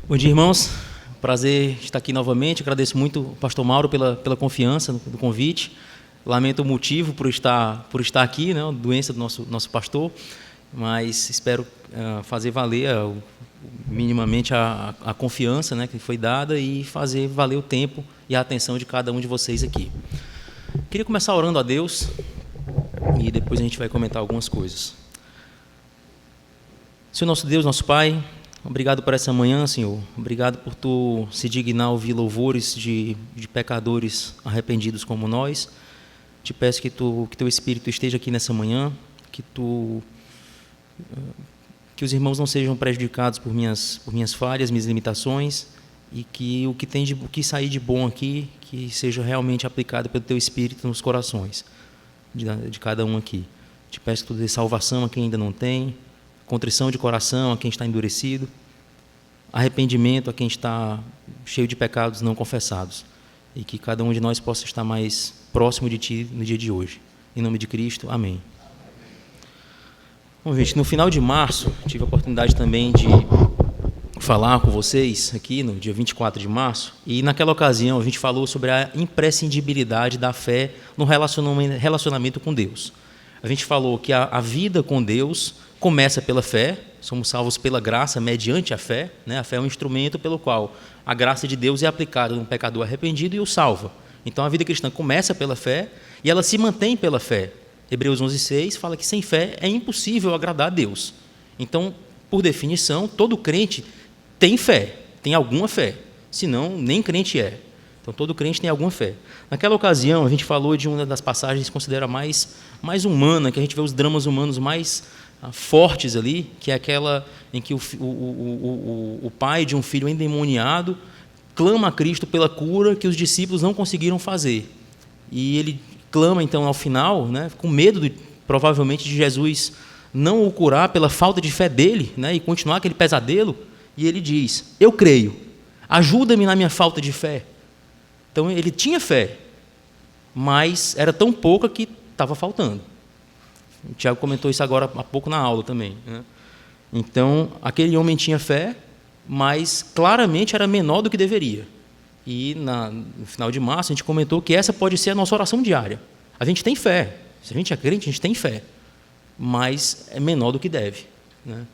Bom dia, irmãos. Prazer estar aqui novamente. Agradeço muito ao pastor Mauro pela confiança do convite. Lamento o motivo por estar aqui, né, a doença do nosso pastor, mas espero fazer valer minimamente a confiança, né, que foi dada e fazer valer o tempo e a atenção de cada um de vocês aqui. Queria começar orando a Deus e depois a gente vai comentar algumas coisas. Senhor nosso Deus, nosso Pai, obrigado por essa manhã, Senhor. Obrigado por Tu se dignar a ouvir louvores de pecadores arrependidos como nós. Te peço que Teu Espírito esteja aqui nessa manhã, que os irmãos não sejam prejudicados por minhas falhas, minhas limitações, e que o que sair de bom aqui, que seja realmente aplicado pelo Teu Espírito nos corações de cada um aqui. Te peço que Tu dê salvação a quem ainda não tem, contrição de coração a quem está endurecido, arrependimento a quem está cheio de pecados não confessados, e que cada um de nós possa estar mais próximo de Ti no dia de hoje. Em nome de Cristo, amém. Bom, gente, no final de março, tive a oportunidade também de falar com vocês aqui no dia 24 de março, e naquela ocasião a gente falou sobre a imprescindibilidade da fé no relacionamento com Deus. A gente falou que a vida com Deus começa pela fé, somos salvos pela graça mediante a fé, né? A fé é um instrumento pelo qual a graça de Deus é aplicada num pecador arrependido e o salva. Então a vida cristã começa pela fé e ela se mantém pela fé. Hebreus 11:6 fala que sem fé é impossível agradar a Deus. Então, por definição, todo crente tem fé, tem alguma fé, senão nem crente é. Então todo crente tem alguma fé. Naquela ocasião a gente falou de uma das passagens que se considera mais humana, que a gente vê os dramas humanos mais fortes ali, que é aquela em que o pai de um filho endemoniado clama a Cristo pela cura que os discípulos não conseguiram fazer. E ele clama, então, ao final, né, com medo, provavelmente, de Jesus não o curar pela falta de fé dele, né, e continuar aquele pesadelo, e ele diz: eu creio, ajuda-me na minha falta de fé. Então, ele tinha fé, mas era tão pouca que estava faltando. O Tiago comentou isso agora há pouco na aula também, né? Então, aquele homem tinha fé, mas claramente era menor do que deveria. E no final de março a gente comentou que essa pode ser a nossa oração diária. A gente tem fé, se a gente é crente, a gente tem fé, mas é menor do que deve, né?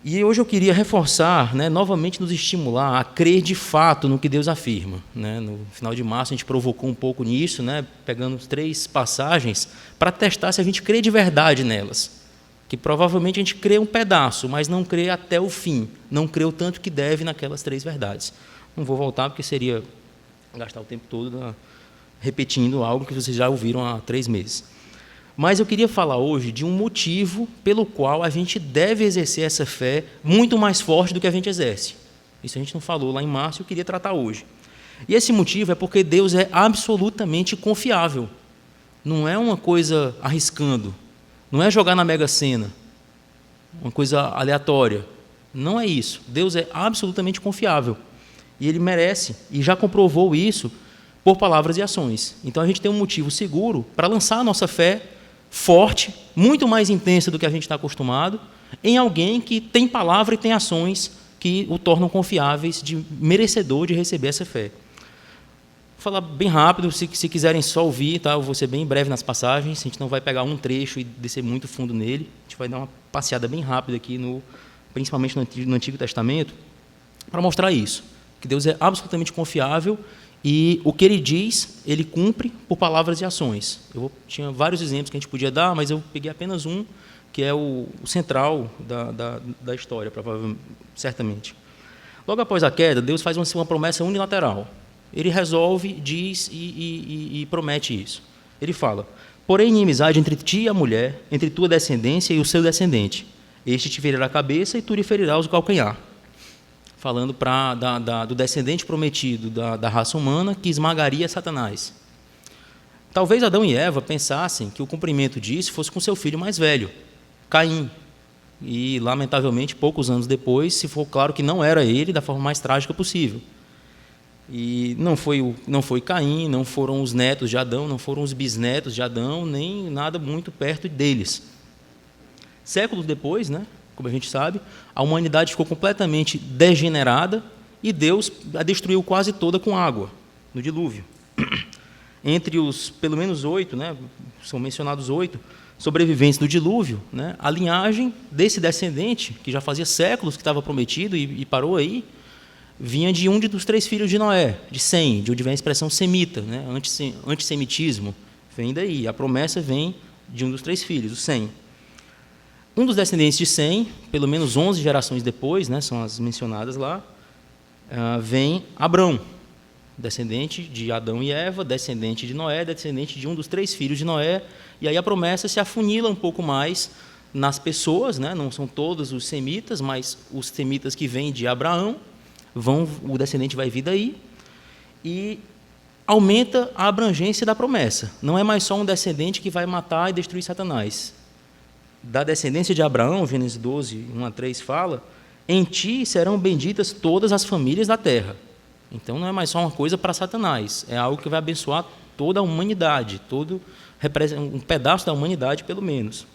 E hoje eu queria reforçar, né, novamente nos estimular a crer de fato no que Deus afirma, né? No final de março a gente provocou um pouco nisso, né, pegando 3 passagens para testar se a gente crê de verdade nelas. Que provavelmente a gente crê um pedaço, mas não crê até o fim, não crê o tanto que deve naquelas 3 verdades. Não vou voltar porque seria gastar o tempo todo repetindo algo que vocês já ouviram há 3 meses. Mas eu queria falar hoje de um motivo pelo qual a gente deve exercer essa fé muito mais forte do que a gente exerce. Isso a gente não falou lá em março, eu queria tratar hoje. E esse motivo é porque Deus é absolutamente confiável. Não é uma coisa arriscando, não é jogar na Mega Sena, uma coisa aleatória. Não é isso. Deus é absolutamente confiável. E Ele merece, e já comprovou isso por palavras e ações. Então a gente tem um motivo seguro para lançar a nossa fé forte, muito mais intensa do que a gente está acostumado, em alguém que tem palavra e tem ações que o tornam confiáveis, merecedor de receber essa fé. Vou falar bem rápido, se quiserem só ouvir, tá? Eu vou ser bem breve nas passagens, a gente não vai pegar um trecho e descer muito fundo nele, a gente vai dar uma passeada bem rápida aqui, principalmente no Antigo Testamento, para mostrar isso, que Deus é absolutamente confiável. E o que Ele diz, Ele cumpre por palavras e ações. Tinha vários exemplos que a gente podia dar, mas eu peguei apenas um, que é o central da história, provavelmente, certamente. Logo após a queda, Deus faz uma promessa unilateral. Ele resolve, diz e promete isso. Ele fala: porém, inimizade entre ti e a mulher, entre tua descendência e o seu descendente. Este te ferirá a cabeça e tu lhe ferirás o calcanhar. Falando do descendente prometido da raça humana que esmagaria Satanás. Talvez Adão e Eva pensassem que o cumprimento disso fosse com seu filho mais velho, Caim. E, lamentavelmente, poucos anos depois, se for claro que não era ele, da forma mais trágica possível. E não foi Caim, não foram os netos de Adão, não foram os bisnetos de Adão, nem nada muito perto deles. Séculos depois, né, como a gente sabe, a humanidade ficou completamente degenerada e Deus a destruiu quase toda com água, no dilúvio. Entre os, pelo menos 8, né, são mencionados 8 sobreviventes do dilúvio, né, a linhagem desse descendente, que já fazia séculos que estava prometido e parou aí, vinha de um dos 3 filhos de Noé, de Sem, de onde vem a expressão semita, né, antissemitismo, vem daí. A promessa vem de um dos 3 filhos, o Sem. Um dos descendentes de Sem, pelo menos 11 gerações depois, né, são as mencionadas lá, vem Abrão, descendente de Adão e Eva, descendente de Noé, descendente de um dos 3 filhos de Noé, e aí a promessa se afunila um pouco mais nas pessoas, né? Não são todos os semitas, mas os semitas que vêm de Abraão, o descendente vai vir daí, e aumenta a abrangência da promessa. Não é mais só um descendente que vai matar e destruir Satanás. Da descendência de Abraão, Gênesis 12, 1-3 fala, em ti serão benditas todas as famílias da terra. Então não é mais só uma coisa para Satanás, é algo que vai abençoar toda a humanidade, um pedaço da humanidade, pelo menos.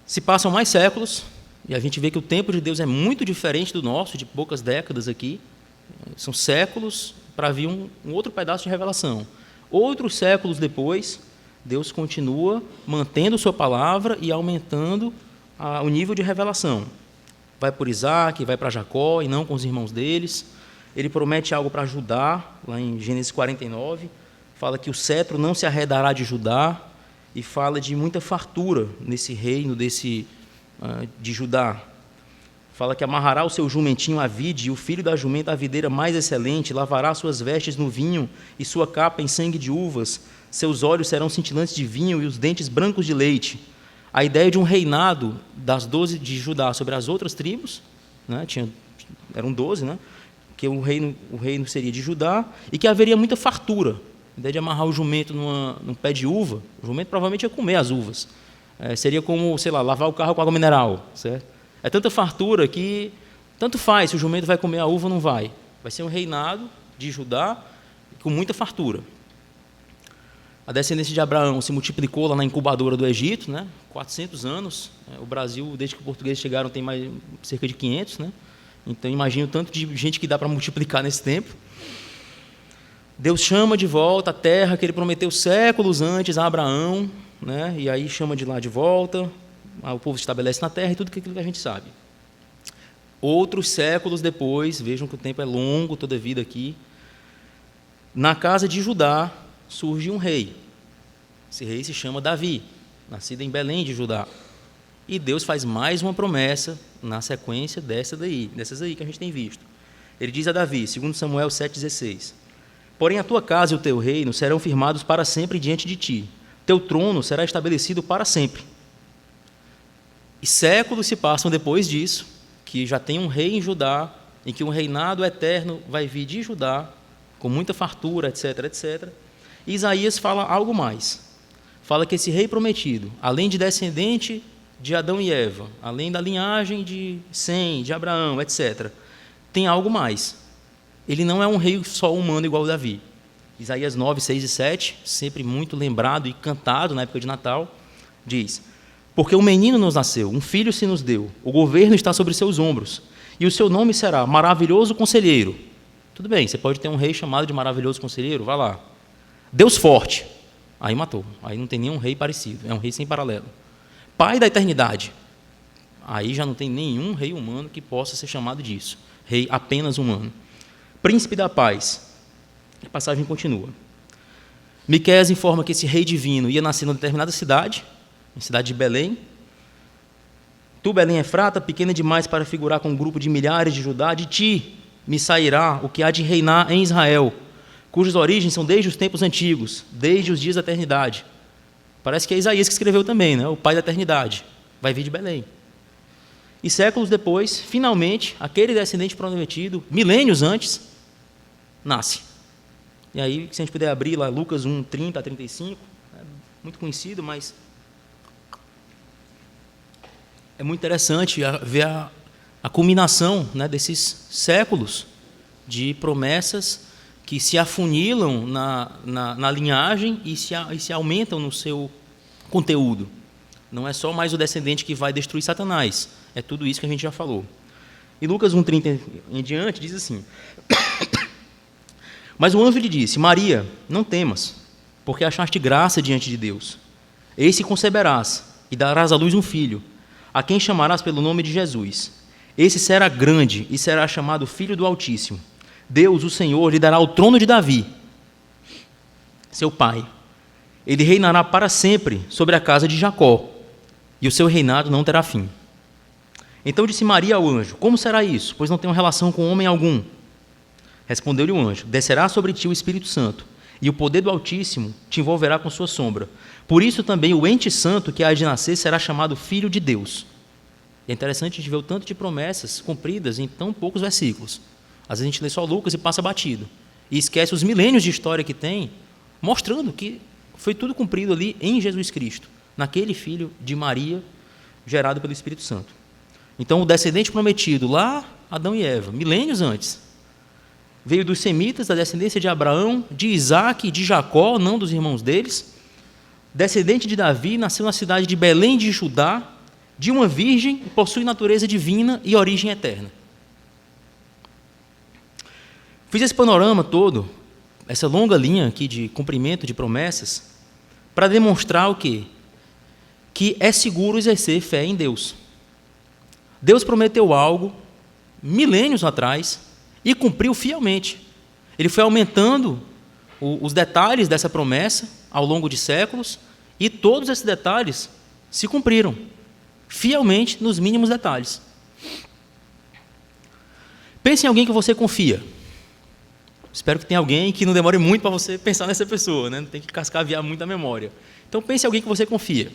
Se passam mais séculos, e a gente vê que o tempo de Deus é muito diferente do nosso, de poucas décadas aqui, são séculos para vir um outro pedaço de revelação. Outros séculos depois, Deus continua mantendo sua palavra e aumentando o nível de revelação. Vai por Isaac, vai para Jacó, e não com os irmãos deles. Ele promete algo para Judá, lá em Gênesis 49, fala que o cetro não se arredará de Judá, e fala de muita fartura nesse reino de Judá. Fala que amarrará o seu jumentinho à vide, e o filho da jumenta à videira mais excelente, lavará suas vestes no vinho, e sua capa em sangue de uvas, seus olhos serão cintilantes de vinho, e os dentes brancos de leite. A ideia de um reinado das 12 de Judá sobre as outras tribos, né, eram 12, né? Que o reino seria de Judá, e que haveria muita fartura. A ideia de amarrar o jumento num pé de uva, o jumento provavelmente ia comer as uvas. Seria como, sei lá, lavar o carro com água mineral, certo? É tanta fartura que tanto faz se o jumento vai comer a uva ou não vai. Vai ser um reinado de Judá com muita fartura. A descendência de Abraão se multiplicou lá na incubadora do Egito, né? 400 anos. O Brasil, desde que os portugueses chegaram, tem mais cerca de 500, né? Então, imagina o tanto de gente que dá para multiplicar nesse tempo. Deus chama de volta a terra que ele prometeu séculos antes a Abraão, né? E aí chama de lá de volta, o povo se estabelece na terra e tudo aquilo que a gente sabe. Outros séculos depois, vejam que o tempo é longo, toda a vida aqui, na casa de Judá surge um rei. Esse rei se chama Davi, nascido em Belém de Judá. E Deus faz mais uma promessa na sequência dessas aí que a gente tem visto. Ele diz a Davi, 2 Samuel 7,16: porém a tua casa e o teu reino serão firmados para sempre diante de ti. Teu trono será estabelecido para sempre. E séculos se passam depois disso, que já tem um rei em Judá, em que um reinado eterno vai vir de Judá, com muita fartura, etc, etc. E Isaías fala algo mais. Fala que esse rei prometido, além de descendente de Adão e Eva, além da linhagem de Sem, de Abraão, etc., tem algo mais. Ele não é um rei só humano igual Davi. Isaías 9, 6 e 7, sempre muito lembrado e cantado na época de Natal, diz: porque um menino nos nasceu, um filho se nos deu, o governo está sobre seus ombros, e o seu nome será Maravilhoso Conselheiro. Tudo bem, você pode ter um rei chamado de Maravilhoso Conselheiro, vá lá. Deus Forte. Aí matou, aí não tem nenhum rei parecido, é um rei sem paralelo. Pai da eternidade. Aí já não tem nenhum rei humano que possa ser chamado disso. Rei apenas humano. Príncipe da paz. A passagem continua. Miqueias informa que esse rei divino ia nascer numa determinada cidade, a cidade de Belém. Tu, Belém Efrata, pequena demais para figurar com um grupo de milhares de Judá, de ti me sairá o que há de reinar em Israel, cujas origens são desde os tempos antigos, desde os dias da eternidade. Parece que é Isaías que escreveu também, né? O pai da eternidade. Vai vir de Belém. E séculos depois, finalmente, aquele descendente prometido, milênios antes, nasce. E aí, se a gente puder abrir lá Lucas 1, 30 a 35, é muito conhecido, mas é muito interessante ver a culminação, né, desses séculos de promessas que se afunilam na linhagem e se aumentam no seu conteúdo. Não é só mais o descendente que vai destruir Satanás. É tudo isso que a gente já falou. E Lucas 1,30 em diante diz assim: Mas o anjo lhe disse: Maria, não temas, porque achaste graça diante de Deus. Eis que conceberás, e darás à luz um filho, a quem chamarás pelo nome de Jesus. Esse será grande, e será chamado Filho do Altíssimo. Deus, o Senhor, lhe dará o trono de Davi, seu pai. Ele reinará para sempre sobre a casa de Jacó, e o seu reinado não terá fim. Então disse Maria ao anjo: Como será isso? Pois não tenho relação com homem algum. Respondeu-lhe o anjo: Descerá sobre ti o Espírito Santo, e o poder do Altíssimo te envolverá com sua sombra. Por isso também o ente santo que há de nascer será chamado Filho de Deus. É interessante a gente ver o tanto de promessas cumpridas em tão poucos versículos. Às vezes a gente lê só Lucas e passa batido. E esquece os milênios de história que tem, mostrando que foi tudo cumprido ali em Jesus Cristo, naquele filho de Maria, gerado pelo Espírito Santo. Então, o descendente prometido lá, Adão e Eva, milênios antes, veio dos semitas, da descendência de Abraão, de Isaac e de Jacó, não dos irmãos deles. Descendente de Davi, nasceu na cidade de Belém de Judá, de uma virgem, possui natureza divina e origem eterna. Fiz esse panorama todo, essa longa linha aqui de cumprimento de promessas, para demonstrar o quê? Que é seguro exercer fé em Deus. Deus prometeu algo milênios atrás e cumpriu fielmente. Ele foi aumentando os detalhes dessa promessa ao longo de séculos e todos esses detalhes se cumpriram fielmente nos mínimos detalhes. Pense em alguém que você confia. Espero que tenha alguém que não demore muito para você pensar nessa pessoa, né? Não tem que cascaviar muito a memória. Então pense em alguém que você confia.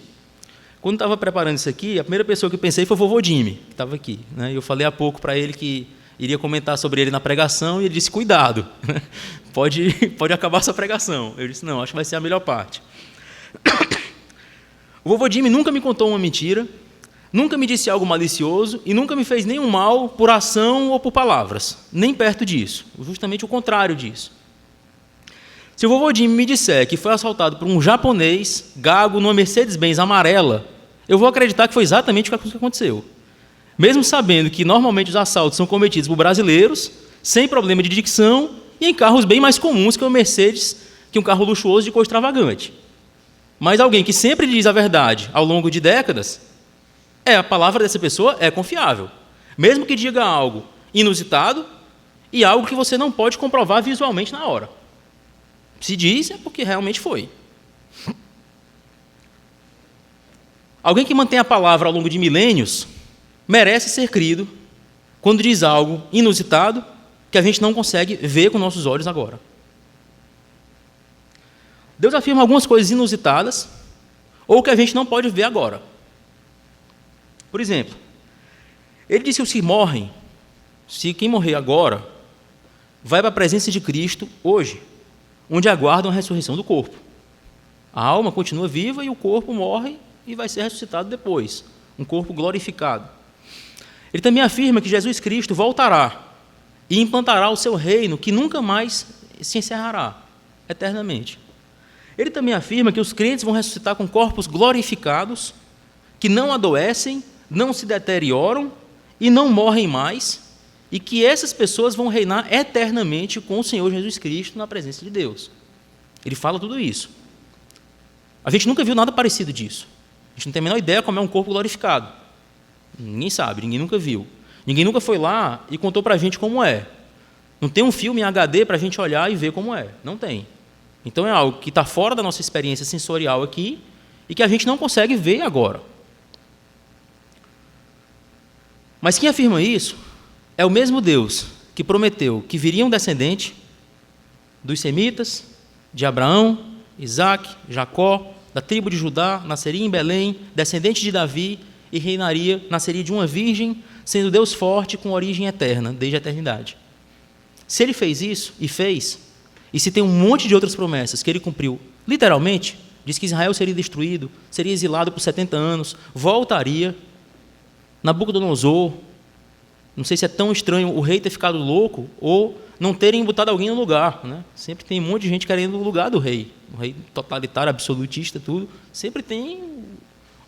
Quando estava preparando isso aqui, a primeira pessoa que eu pensei foi o vovô Jimmy, que estava aqui, né? Eu falei há pouco para ele que iria comentar sobre ele na pregação e ele disse: cuidado, pode acabar essa pregação. Eu disse: não, acho que vai ser a melhor parte. O vovô Jimmy nunca me contou uma mentira, nunca me disse algo malicioso e nunca me fez nenhum mal por ação ou por palavras, nem perto disso, justamente o contrário disso. Se o vovô Jimmy me disser que foi assaltado por um japonês gago numa Mercedes-Benz amarela, eu vou acreditar que foi exatamente o que aconteceu. Mesmo sabendo que normalmente os assaltos são cometidos por brasileiros, sem problema de dicção e em carros bem mais comuns que uma Mercedes, que um carro luxuoso de cor extravagante. Mas alguém que sempre diz a verdade ao longo de décadas, a palavra dessa pessoa é confiável, mesmo que diga algo inusitado e algo que você não pode comprovar visualmente na hora. Se diz, é porque realmente foi. Alguém que mantém a palavra ao longo de milênios merece ser crido quando diz algo inusitado que a gente não consegue ver com nossos olhos agora. Deus afirma algumas coisas inusitadas ou que a gente não pode ver agora. Por exemplo, ele disse que os que morrem, se quem morrer agora, vai para a presença de Cristo hoje, onde aguardam a ressurreição do corpo. A alma continua viva e o corpo morre e vai ser ressuscitado depois, um corpo glorificado. Ele também afirma que Jesus Cristo voltará e implantará o seu reino, que nunca mais se encerrará eternamente. Ele também afirma que os crentes vão ressuscitar com corpos glorificados, que não adoecem, não se deterioram e não morrem mais, e que essas pessoas vão reinar eternamente com o Senhor Jesus Cristo na presença de Deus. Ele fala tudo isso. A gente nunca viu nada parecido disso. A gente não tem a menor ideia como é um corpo glorificado. Ninguém sabe, ninguém nunca viu. Ninguém nunca foi lá e contou para a gente como é. Não tem um filme em HD para a gente olhar e ver como é. Não tem. Então é algo que está fora da nossa experiência sensorial aqui e que a gente não consegue ver agora. Mas quem afirma isso é o mesmo Deus que prometeu que viria um descendente dos semitas, de Abraão, Isaac, Jacó, da tribo de Judá, nasceria em Belém, descendente de Davi, e reinaria, nasceria de uma virgem, sendo Deus forte com origem eterna, desde a eternidade. Se ele fez isso, e fez, e se tem um monte de outras promessas que ele cumpriu literalmente, diz que Israel seria destruído, seria exilado por 70 anos, voltaria, Nabucodonosor, não sei se é tão estranho o rei ter ficado louco ou não terem botado alguém no lugar, né? Sempre tem um monte de gente querendo o lugar do rei. O rei totalitário, absolutista, tudo. Sempre tem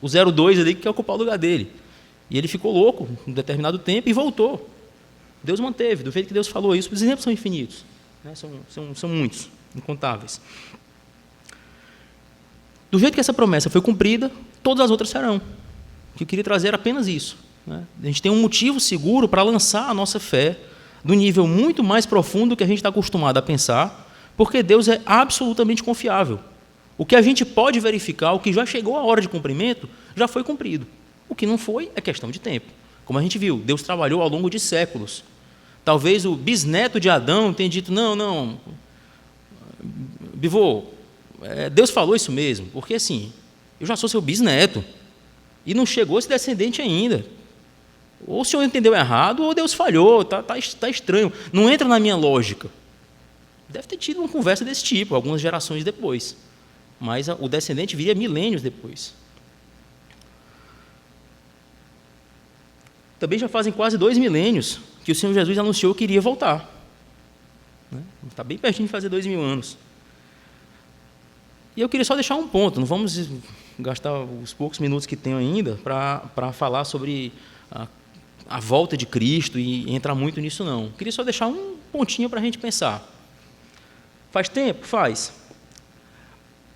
o 02 ali que quer ocupar o lugar dele. E ele ficou louco um determinado tempo e voltou. Deus manteve, do jeito que Deus falou isso. Os exemplos são infinitos, né? São muitos, incontáveis. Do jeito que essa promessa foi cumprida, todas as outras serão. O que eu queria trazer era apenas isso, né? A gente tem um motivo seguro para lançar a nossa fé do nível muito mais profundo que a gente está acostumado a pensar, porque Deus é absolutamente confiável. O que a gente pode verificar, o que já chegou a hora de cumprimento, já foi cumprido. O que não foi é questão de tempo. Como a gente viu, Deus trabalhou ao longo de séculos. Talvez o bisneto de Adão tenha dito, não, Bivô, Deus falou isso mesmo, porque assim, eu já sou seu bisneto, e não chegou esse descendente ainda. Ou o senhor entendeu errado, ou Deus falhou, tá estranho, não entra na minha lógica. Deve ter tido uma conversa desse tipo, algumas gerações depois. Mas o descendente viria milênios depois. Também já fazem quase 2 milênios que o Senhor Jesus anunciou que iria voltar. Está bem pertinho de fazer 2000 anos. E eu queria só deixar um ponto, não vamos gastar os poucos minutos que tenho ainda para falar sobre a volta de Cristo e entrar muito nisso, não. Eu queria só deixar um pontinho para a gente pensar. Faz tempo? Faz.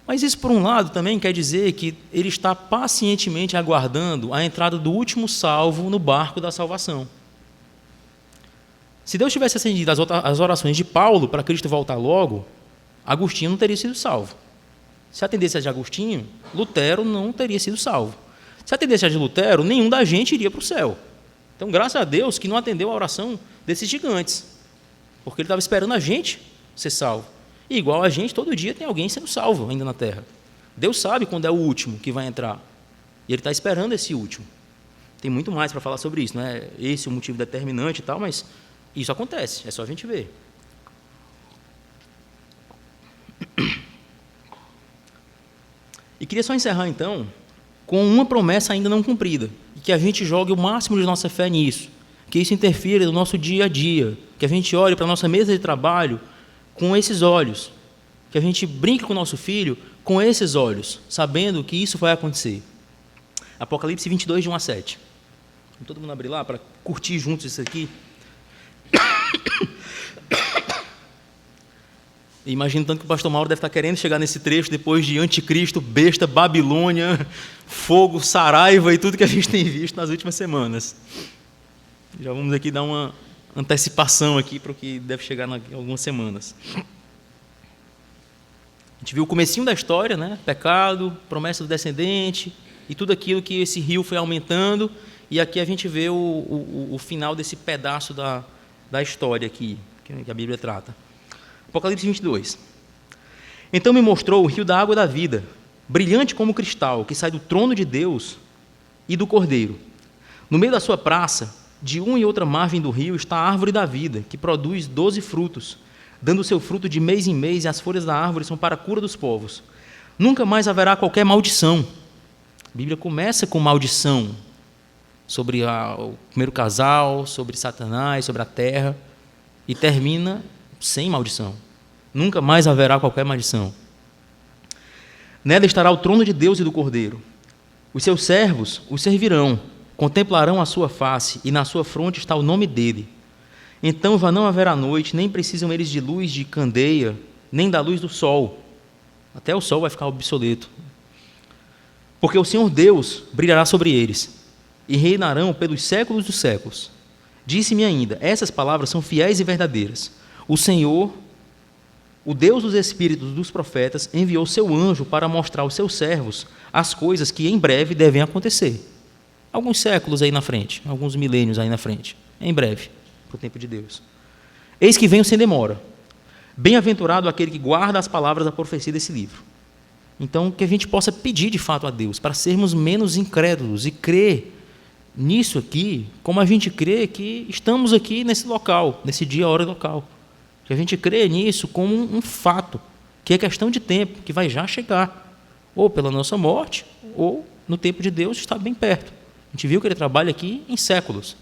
Mas isso, por um lado, também quer dizer que ele está pacientemente aguardando a entrada do último salvo no barco da salvação. Se Deus tivesse atendido as orações de Paulo para Cristo voltar logo, Agostinho não teria sido salvo. Se atendesse a de Agostinho, Lutero não teria sido salvo. Se atendesse a de Lutero, nenhum da gente iria para o céu. Então, graças a Deus que não atendeu a oração desses gigantes, porque ele estava esperando a gente ser salvo. E igual a gente, todo dia tem alguém sendo salvo ainda na terra. Deus sabe quando é o último que vai entrar. E Ele está esperando esse último. Tem muito mais para falar sobre isso, não é esse o motivo determinante e tal, mas isso acontece, é só a gente ver. E queria só encerrar, então, com uma promessa ainda não cumprida, e que a gente jogue o máximo de nossa fé nisso, que isso interfira no nosso dia a dia, que a gente olhe para a nossa mesa de trabalho com esses olhos, que a gente brinque com o nosso filho com esses olhos, sabendo que isso vai acontecer. Apocalipse 22, de 1 a 7. Vamos todo mundo abrir lá para curtir juntos isso aqui. Imagino tanto que o pastor Mauro deve estar querendo chegar nesse trecho depois de Anticristo, besta, Babilônia, fogo, Saraiva e tudo que a gente tem visto nas últimas semanas. Já vamos aqui dar uma antecipação aqui para o que deve chegar em algumas semanas. A gente viu o comecinho da história, né? Pecado, promessa do descendente e tudo aquilo que esse rio foi aumentando, e aqui a gente vê o final desse pedaço da história aqui, que a Bíblia trata. Apocalipse 22. Então me mostrou o rio da água da vida, brilhante como cristal, que sai do trono de Deus e do Cordeiro. No meio da sua praça, de uma e outra margem do rio, está a árvore da vida, que produz 12 frutos, dando o seu fruto de mês em mês, e as folhas da árvore são para a cura dos povos. Nunca mais haverá qualquer maldição. A Bíblia começa com maldição sobre o primeiro casal, sobre Satanás, sobre a terra, e termina sem maldição. Nunca mais haverá qualquer maldição. Nela estará o trono de Deus e do Cordeiro. Os seus servos o servirão, contemplarão a sua face, e na sua fronte está o nome dele. Então já não haverá noite, nem precisam eles de luz de candeia, nem da luz do sol. Até o sol vai ficar obsoleto. Porque o Senhor Deus brilhará sobre eles, e reinarão pelos séculos dos séculos. Disse-me ainda, essas palavras são fiéis e verdadeiras. O Senhor, o Deus dos espíritos dos profetas, enviou seu anjo para mostrar aos seus servos as coisas que em breve devem acontecer. Alguns séculos aí na frente, alguns milênios aí na frente, em breve, para o tempo de Deus. Eis que venho sem demora. Bem-aventurado aquele que guarda as palavras da profecia desse livro. Então, que a gente possa pedir de fato a Deus, para sermos menos incrédulos e crer nisso aqui, como a gente crê que estamos aqui nesse local, nesse dia, hora e local. Que a gente crê nisso como um fato, que é questão de tempo, que vai já chegar, ou pela nossa morte, ou no tempo de Deus está bem perto. A gente viu que ele trabalha aqui em séculos.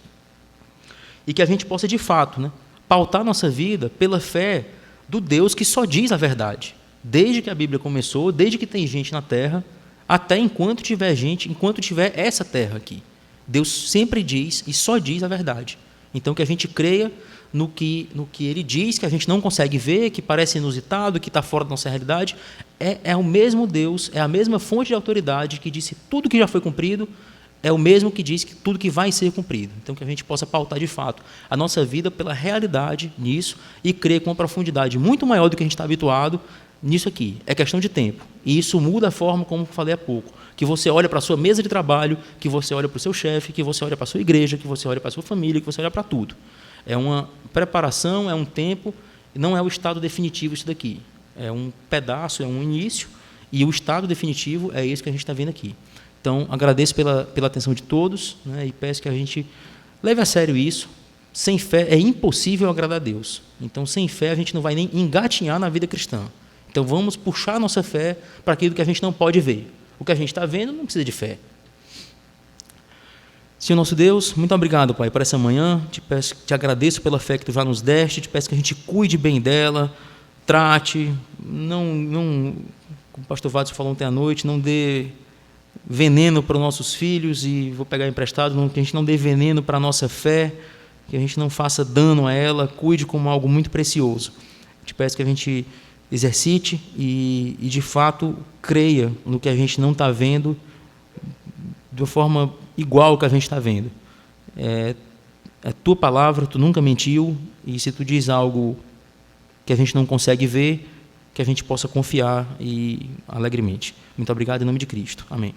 E que a gente possa, de fato, pautar nossa vida pela fé do Deus que só diz a verdade. Desde que a Bíblia começou, desde que tem gente na terra, até enquanto tiver gente, enquanto tiver essa terra aqui. Deus sempre diz e só diz a verdade. Então, que a gente creia no que Ele diz, que a gente não consegue ver, que parece inusitado, que está fora da nossa realidade. É o mesmo Deus, é a mesma fonte de autoridade que disse tudo que já foi cumprido, é o mesmo que diz que tudo que vai ser cumprido. Então, que a gente possa pautar de fato a nossa vida pela realidade nisso e crer com uma profundidade muito maior do que a gente está habituado nisso aqui. É questão de tempo. E isso muda a forma, como falei há pouco, que você olha para a sua mesa de trabalho, que você olha para o seu chefe, que você olha para a sua igreja, que você olha para a sua família, que você olha para tudo. É uma preparação, é um tempo, não é o estado definitivo isso daqui. É um pedaço, é um início, e o estado definitivo é esse que a gente está vendo aqui. Então, agradeço pela atenção de todos, né, e peço que a gente leve a sério isso. Sem fé é impossível agradar a Deus. Então, sem fé a gente não vai nem engatinhar na vida cristã. Então, vamos puxar a nossa fé para aquilo que a gente não pode ver. O que a gente está vendo não precisa de fé. Senhor nosso Deus, muito obrigado, Pai, por essa manhã. Te agradeço pela fé que Tu já nos deste. Te peço que a gente cuide bem dela, trate, não, como o pastor Watson falou ontem à noite, não dê veneno para os nossos filhos, e vou pegar emprestado, que a gente não dê veneno para a nossa fé, que a gente não faça dano a ela, cuide como algo muito precioso. Te peço que a gente exercite e de fato creia no que a gente não está vendo de uma forma igual ao que a gente está vendo. É Tua palavra, Tu nunca mentiu, e se Tu diz algo que a gente não consegue ver, que a gente possa confiar e alegremente. Muito obrigado em nome de Cristo. Amém.